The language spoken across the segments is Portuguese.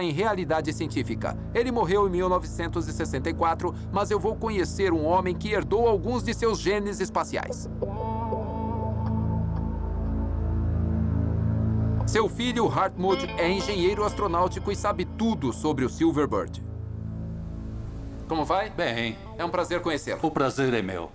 em realidade científica. Ele morreu em 1964, mas eu vou conhecer um homem que herdou alguns de seus genes espaciais. Seu filho, Hartmut, é engenheiro astronáutico e sabe tudo sobre o Silverbird. Como vai? Bem, É um prazer conhecê-lo. o prazer é meu.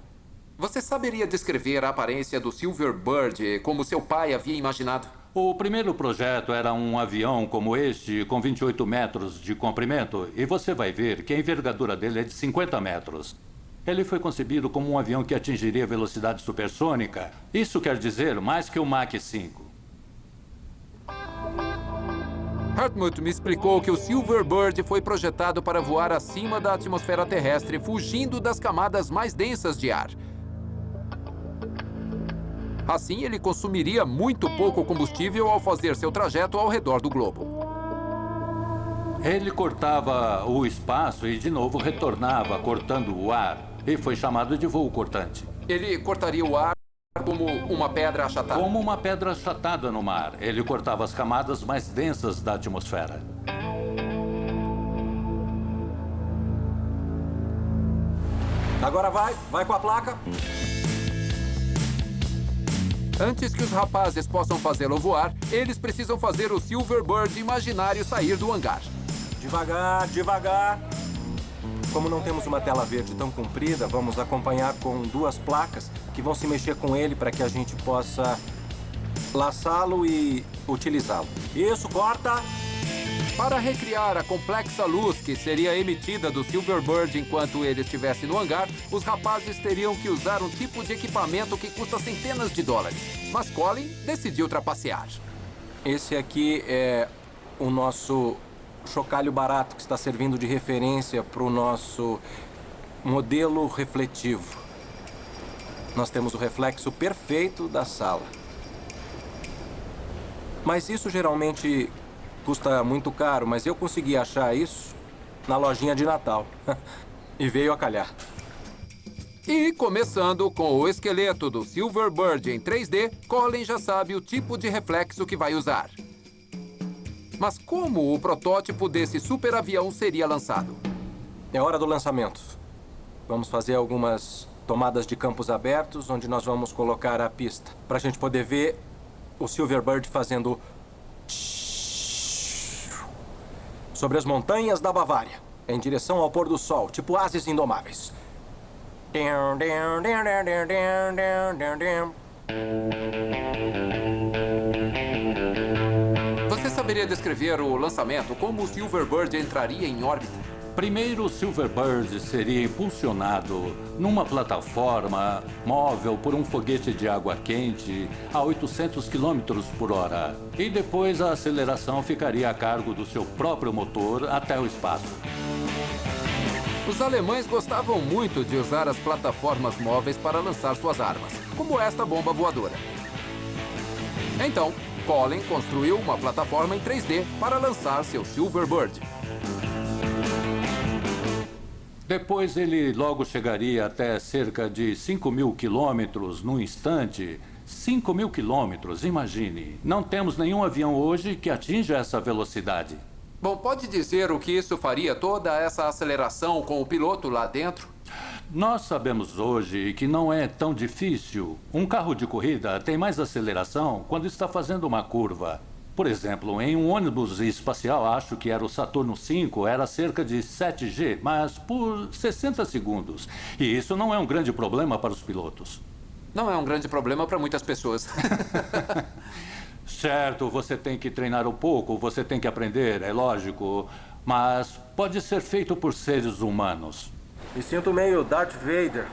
Você saberia descrever a aparência do Silverbird como seu pai havia imaginado? O primeiro projeto era um avião como este, com 28 metros de comprimento, e você vai ver que a envergadura dele é de 50 metros. Ele foi concebido como um avião que atingiria velocidade supersônica. Isso quer dizer mais que o Mach 5. Hartmut me explicou que o Silverbird foi projetado para voar acima da atmosfera terrestre, fugindo das camadas mais densas de ar. Assim, ele consumiria muito pouco combustível ao fazer seu trajeto ao redor do globo. Ele cortava o espaço e de novo retornava, cortando o ar. E foi chamado de voo cortante. Ele cortaria o ar como uma pedra achatada. Como uma pedra achatada no mar. Ele cortava as camadas mais densas da atmosfera. Agora vai com a placa. Antes que os rapazes possam fazê-lo voar, eles precisam fazer o Silverbird imaginário sair do hangar. Devagar, devagar. Como não temos uma tela verde tão comprida, vamos acompanhar com duas placas que vão se mexer com ele para que a gente possa laçá-lo e utilizá-lo. Isso, corta! Para recriar a complexa luz que seria emitida do Silverbird enquanto ele estivesse no hangar, os rapazes teriam que usar um tipo de equipamento que custa centenas de dólares. Mas Colin decidiu trapacear. Esse aqui é o nosso chocalho barato que está servindo de referência para o nosso modelo refletivo. Nós temos o reflexo perfeito da sala. Mas isso geralmente custa muito caro, mas eu consegui achar isso na lojinha de Natal. E veio a calhar. E, começando com o esqueleto do Silverbird em 3D, Colin já sabe o tipo de reflexo que vai usar. Mas como o protótipo desse superavião seria lançado? É hora do lançamento. Vamos fazer algumas tomadas de campos abertos, onde nós vamos colocar a pista, para a gente poder ver o Silverbird fazendo sobre as montanhas da Bavária, em direção ao pôr do sol, tipo ases indomáveis. Você saberia descrever o lançamento, como o Silverbird entraria em órbita? Primeiro, o Silverbird seria impulsionado numa plataforma móvel por um foguete de água quente a 800 km por hora. E depois a aceleração ficaria a cargo do seu próprio motor até o espaço. Os alemães gostavam muito de usar as plataformas móveis para lançar suas armas, como esta bomba voadora. Então, Colin construiu uma plataforma em 3D para lançar seu Silverbird. Depois ele logo chegaria até cerca de 5.000 quilômetros no instante. 5.000 quilômetros, imagine. Não temos nenhum avião hoje que atinja essa velocidade. Bom, pode dizer o que isso faria, toda essa aceleração com o piloto lá dentro? Nós sabemos hoje que não é tão difícil. Um carro de corrida tem mais aceleração quando está fazendo uma curva. Por exemplo, em um ônibus espacial, acho que era o Saturno V, era cerca de 7G, mas por 60 segundos. E isso não é um grande problema para os pilotos. Não é um grande problema para muitas pessoas. Certo, você tem que treinar um pouco, você tem que aprender, é lógico. Mas pode ser feito por seres humanos. Me sinto meio Darth Vader.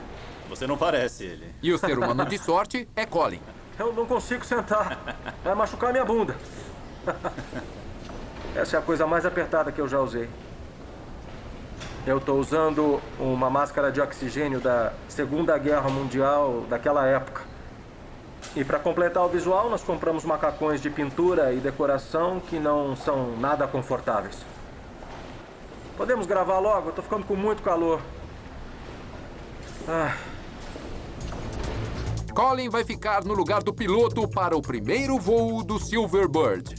Você não parece ele. E o ser humano de sorte é Colin. Eu não consigo sentar. Vai machucar minha bunda. Essa é a coisa mais apertada que eu já usei. Eu estou usando uma máscara de oxigênio da Segunda Guerra Mundial daquela época. E para completar o visual, nós compramos macacões de pintura e decoração que não são nada confortáveis. Podemos gravar logo? Eu estou ficando com muito calor. Colin vai ficar no lugar do piloto para o primeiro voo do Silverbird.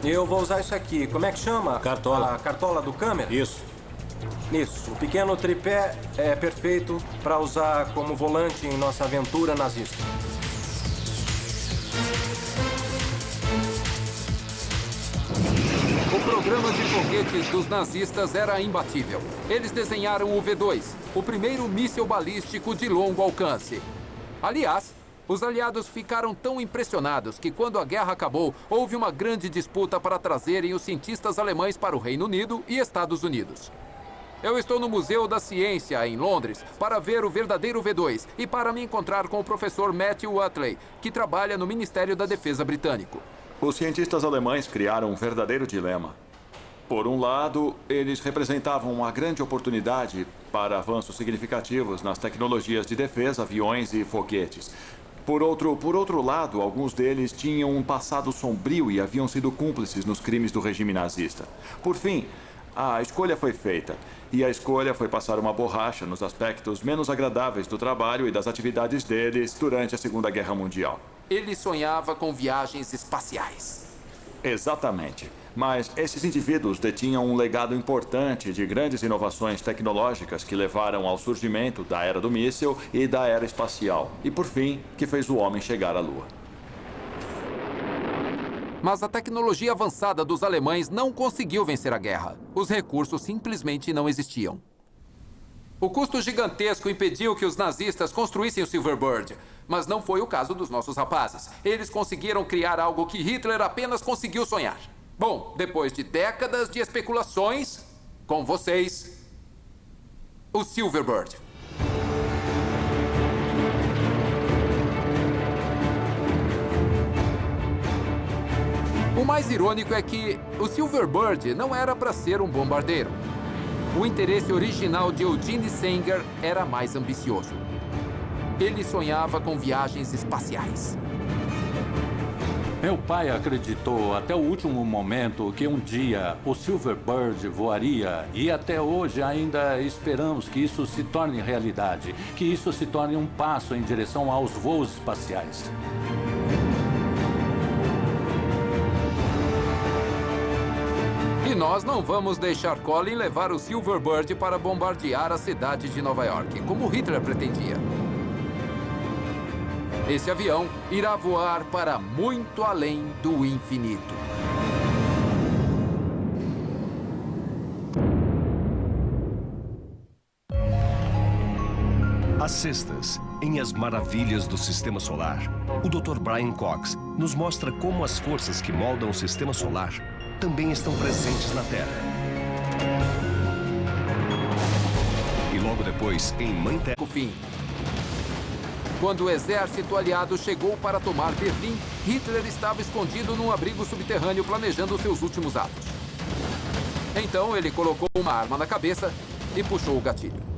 Eu vou usar isso aqui. Como é que chama? Cartola. A cartola do câmera? Isso. Isso. O pequeno tripé é perfeito para usar como volante em nossa aventura nazista. O programa de foguetes dos nazistas era imbatível. Eles desenharam o V-2, o primeiro míssil balístico de longo alcance. Aliás, os aliados ficaram tão impressionados que, quando a guerra acabou, houve uma grande disputa para trazerem os cientistas alemães para o Reino Unido e Estados Unidos. Eu estou no Museu da Ciência, em Londres, para ver o verdadeiro V-2 e para me encontrar com o professor Matthew Utley, que trabalha no Ministério da Defesa britânico. Os cientistas alemães criaram um verdadeiro dilema. Por um lado, eles representavam uma grande oportunidade para avanços significativos nas tecnologias de defesa, aviões e foguetes. Por outro lado, alguns deles tinham um passado sombrio e haviam sido cúmplices nos crimes do regime nazista. Por fim, a escolha foi feita. E a escolha foi passar uma borracha nos aspectos menos agradáveis do trabalho e das atividades deles durante a Segunda Guerra Mundial. Ele sonhava com viagens espaciais. Exatamente. Mas esses indivíduos detinham um legado importante de grandes inovações tecnológicas que levaram ao surgimento da era do míssil e da era espacial. E, por fim, que fez o homem chegar à Lua. Mas a tecnologia avançada dos alemães não conseguiu vencer a guerra. Os recursos simplesmente não existiam. O custo gigantesco impediu que os nazistas construíssem o Silverbird. Mas não foi o caso dos nossos rapazes. Eles conseguiram criar algo que Hitler apenas conseguiu sonhar. Bom, depois de décadas de especulações, com vocês, o Silverbird. O mais irônico é que o Silverbird não era para ser um bombardeiro. O interesse original de Eugene Sanger era mais ambicioso. Ele sonhava com viagens espaciais. Meu pai acreditou até o último momento que um dia o Silverbird voaria e até hoje ainda esperamos que isso se torne realidade, que isso se torne um passo em direção aos voos espaciais. E nós não vamos deixar Colin levar o Silverbird para bombardear a cidade de Nova York, como Hitler pretendia. Esse avião irá voar para muito além do infinito. Às sextas, em As Maravilhas do Sistema Solar, o Dr. Brian Cox nos mostra como as forças que moldam o Sistema Solar também estão presentes na Terra. E logo depois, em Mãe Terra... O fim. Quando o exército aliado chegou para tomar Berlim, Hitler estava escondido num abrigo subterrâneo planejando seus últimos atos. Então ele colocou uma arma na cabeça e puxou o gatilho.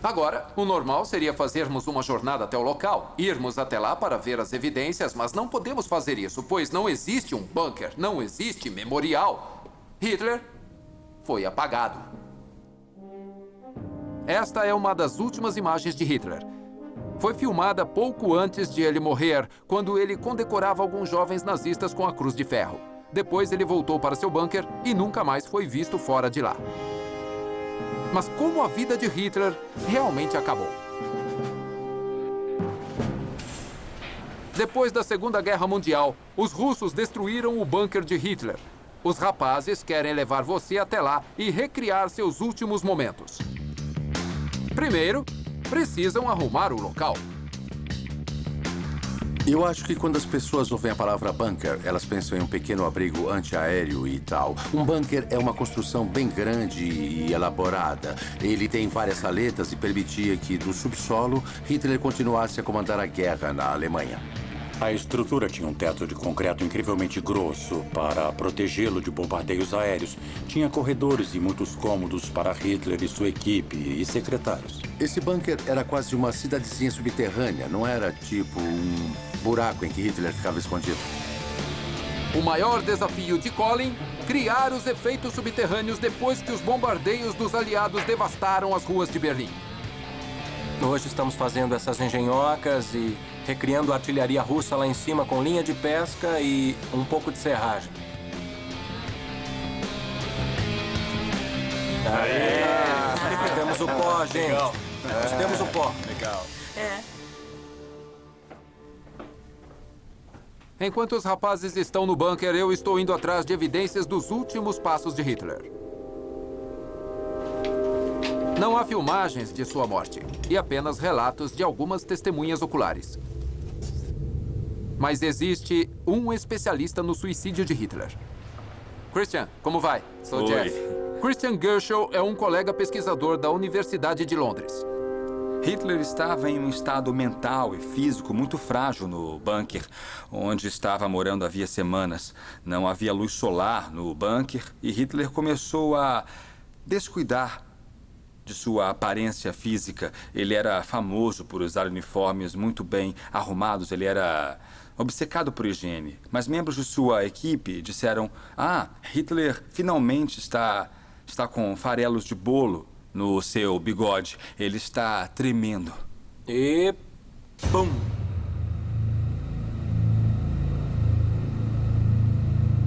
Agora, o normal seria fazermos uma jornada até o local, irmos até lá para ver as evidências, mas não podemos fazer isso, pois não existe um bunker, não existe memorial. Hitler foi apagado. Esta é uma das últimas imagens de Hitler. Foi filmada pouco antes de ele morrer, quando ele condecorava alguns jovens nazistas com a Cruz de Ferro. Depois ele voltou para seu bunker e nunca mais foi visto fora de lá. Mas como a vida de Hitler realmente acabou? Depois da Segunda Guerra Mundial, os russos destruíram o bunker de Hitler. Os rapazes querem levar você até lá e recriar seus últimos momentos. Primeiro, precisam arrumar o local. Eu acho que quando as pessoas ouvem a palavra bunker, elas pensam em um pequeno abrigo antiaéreo e tal. Um bunker é uma construção bem grande e elaborada. Ele tem várias saletas e permitia que, do subsolo, Hitler continuasse a comandar a guerra na Alemanha. A estrutura tinha um teto de concreto incrivelmente grosso para protegê-lo de bombardeios aéreos. Tinha corredores e muitos cômodos para Hitler e sua equipe e secretários. Esse bunker era quase uma cidadezinha subterrânea, não era tipo um buraco em que Hitler ficava escondido. O maior desafio de Colin, criar os efeitos subterrâneos depois que os bombardeios dos aliados devastaram as ruas de Berlim. Hoje estamos fazendo essas engenhocas e recriando a artilharia russa lá em cima com linha de pesca e um pouco de serragem. Nós temos o pó, gente. Nós temos o pó. Legal. Enquanto os rapazes estão no bunker, eu estou indo atrás de evidências dos últimos passos de Hitler. Não há filmagens de sua morte e apenas relatos de algumas testemunhas oculares. Mas existe um especialista no suicídio de Hitler. Christian, como vai? Sou Jeff. Christian Gershel é um colega pesquisador da Universidade de Londres. Hitler estava em um estado mental e físico muito frágil no bunker, onde estava morando havia semanas. Não havia luz solar no bunker e Hitler começou a descuidar de sua aparência física. Ele era famoso por usar uniformes muito bem arrumados, ele era obcecado por higiene. Mas membros de sua equipe disseram: Hitler finalmente está com farelos de bolo no seu bigode. Ele está tremendo. E... pum!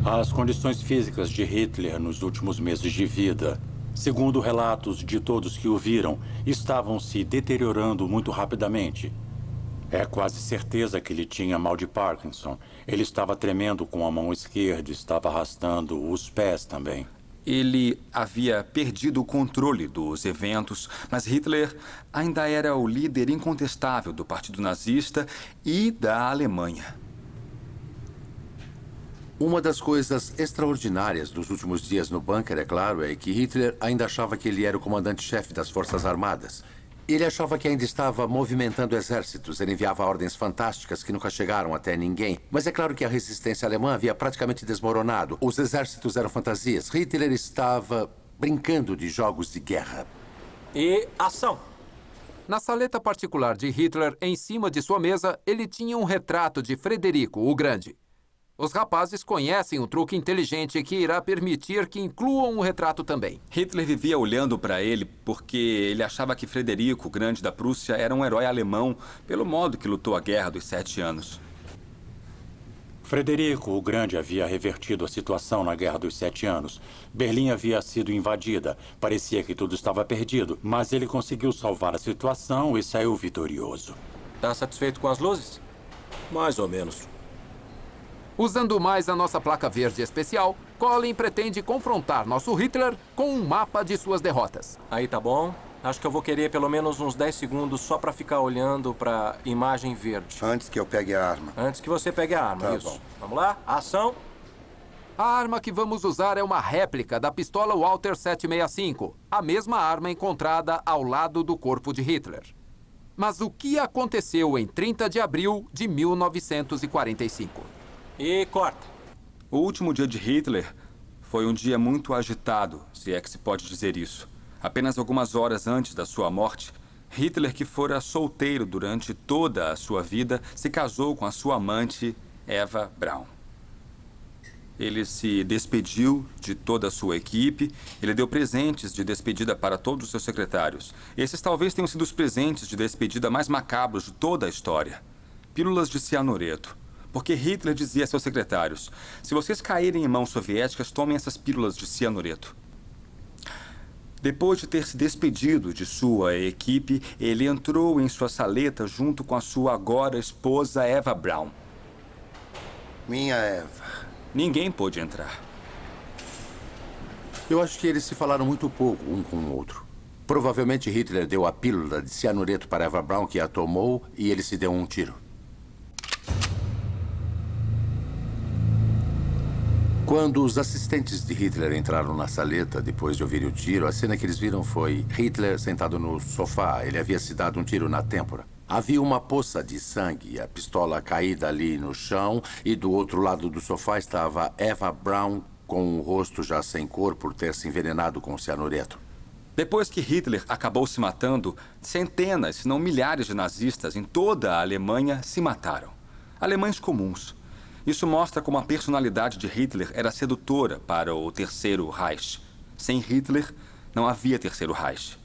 As condições físicas de Hitler nos últimos meses de vida, segundo relatos de todos que o viram, estavam se deteriorando muito rapidamente. É quase certeza que ele tinha mal de Parkinson. Ele estava tremendo com a mão esquerda, estava arrastando os pés também. Ele havia perdido o controle dos eventos, mas Hitler ainda era o líder incontestável do Partido Nazista e da Alemanha. Uma das coisas extraordinárias dos últimos dias no bunker, é claro, é que Hitler ainda achava que ele era o comandante-chefe das Forças Armadas. Ele achava que ainda estava movimentando exércitos. Ele enviava ordens fantásticas que nunca chegaram até ninguém. Mas é claro que a resistência alemã havia praticamente desmoronado. Os exércitos eram fantasias. Hitler estava brincando de jogos de guerra. E ação! Na saleta particular de Hitler, em cima de sua mesa, ele tinha um retrato de Frederico, o Grande. Os rapazes conhecem um truque inteligente que irá permitir que incluam o retrato também. Hitler vivia olhando para ele porque ele achava que Frederico, o Grande da Prússia, era um herói alemão pelo modo que lutou a Guerra dos 7 Anos. Frederico, o Grande, havia revertido a situação na Guerra dos 7 Anos. Berlim havia sido invadida. Parecia que tudo estava perdido, mas ele conseguiu salvar a situação e saiu vitorioso. Tá satisfeito com as luzes? Mais ou menos. Usando mais a nossa placa verde especial, Colin pretende confrontar nosso Hitler com um mapa de suas derrotas. Aí tá bom. Acho que eu vou querer pelo menos uns 10 segundos só pra ficar olhando pra imagem verde. Antes que eu pegue a arma. Antes que você pegue a arma, Tá isso. bom. Vamos lá? Ação! A arma que vamos usar é uma réplica da pistola Walther 765, a mesma arma encontrada ao lado do corpo de Hitler. Mas o que aconteceu em 30 de abril de 1945? E corta. O último dia de Hitler foi um dia muito agitado, se é que se pode dizer isso. Apenas algumas horas antes da sua morte, Hitler, que fora solteiro durante toda a sua vida, se casou com a sua amante, Eva Braun. Ele se despediu de toda a sua equipe. Ele deu presentes de despedida para todos os seus secretários. Esses talvez tenham sido os presentes de despedida mais macabros de toda a história. Pílulas de cianureto. Porque Hitler dizia a seus secretários: se vocês caírem em mãos soviéticas, tomem essas pílulas de cianureto. Depois de ter se despedido de sua equipe, ele entrou em sua saleta junto com a sua agora esposa Eva Braun. Minha Eva. Ninguém pôde entrar. Eu acho que eles se falaram muito pouco um com o outro. Provavelmente Hitler deu a pílula de cianureto para Eva Braun, que a tomou, e ele se deu um tiro. Quando os assistentes de Hitler entraram na saleta, depois de ouvir o tiro, a cena que eles viram foi Hitler sentado no sofá. Ele havia se dado um tiro na têmpora. Havia uma poça de sangue, a pistola caída ali no chão, e do outro lado do sofá estava Eva Braun com o rosto já sem cor por ter se envenenado com cianureto. Depois que Hitler acabou se matando, centenas, se não milhares de nazistas em toda a Alemanha se mataram. Alemães comuns. Isso mostra como a personalidade de Hitler era sedutora para o Terceiro Reich. Sem Hitler, não havia Terceiro Reich.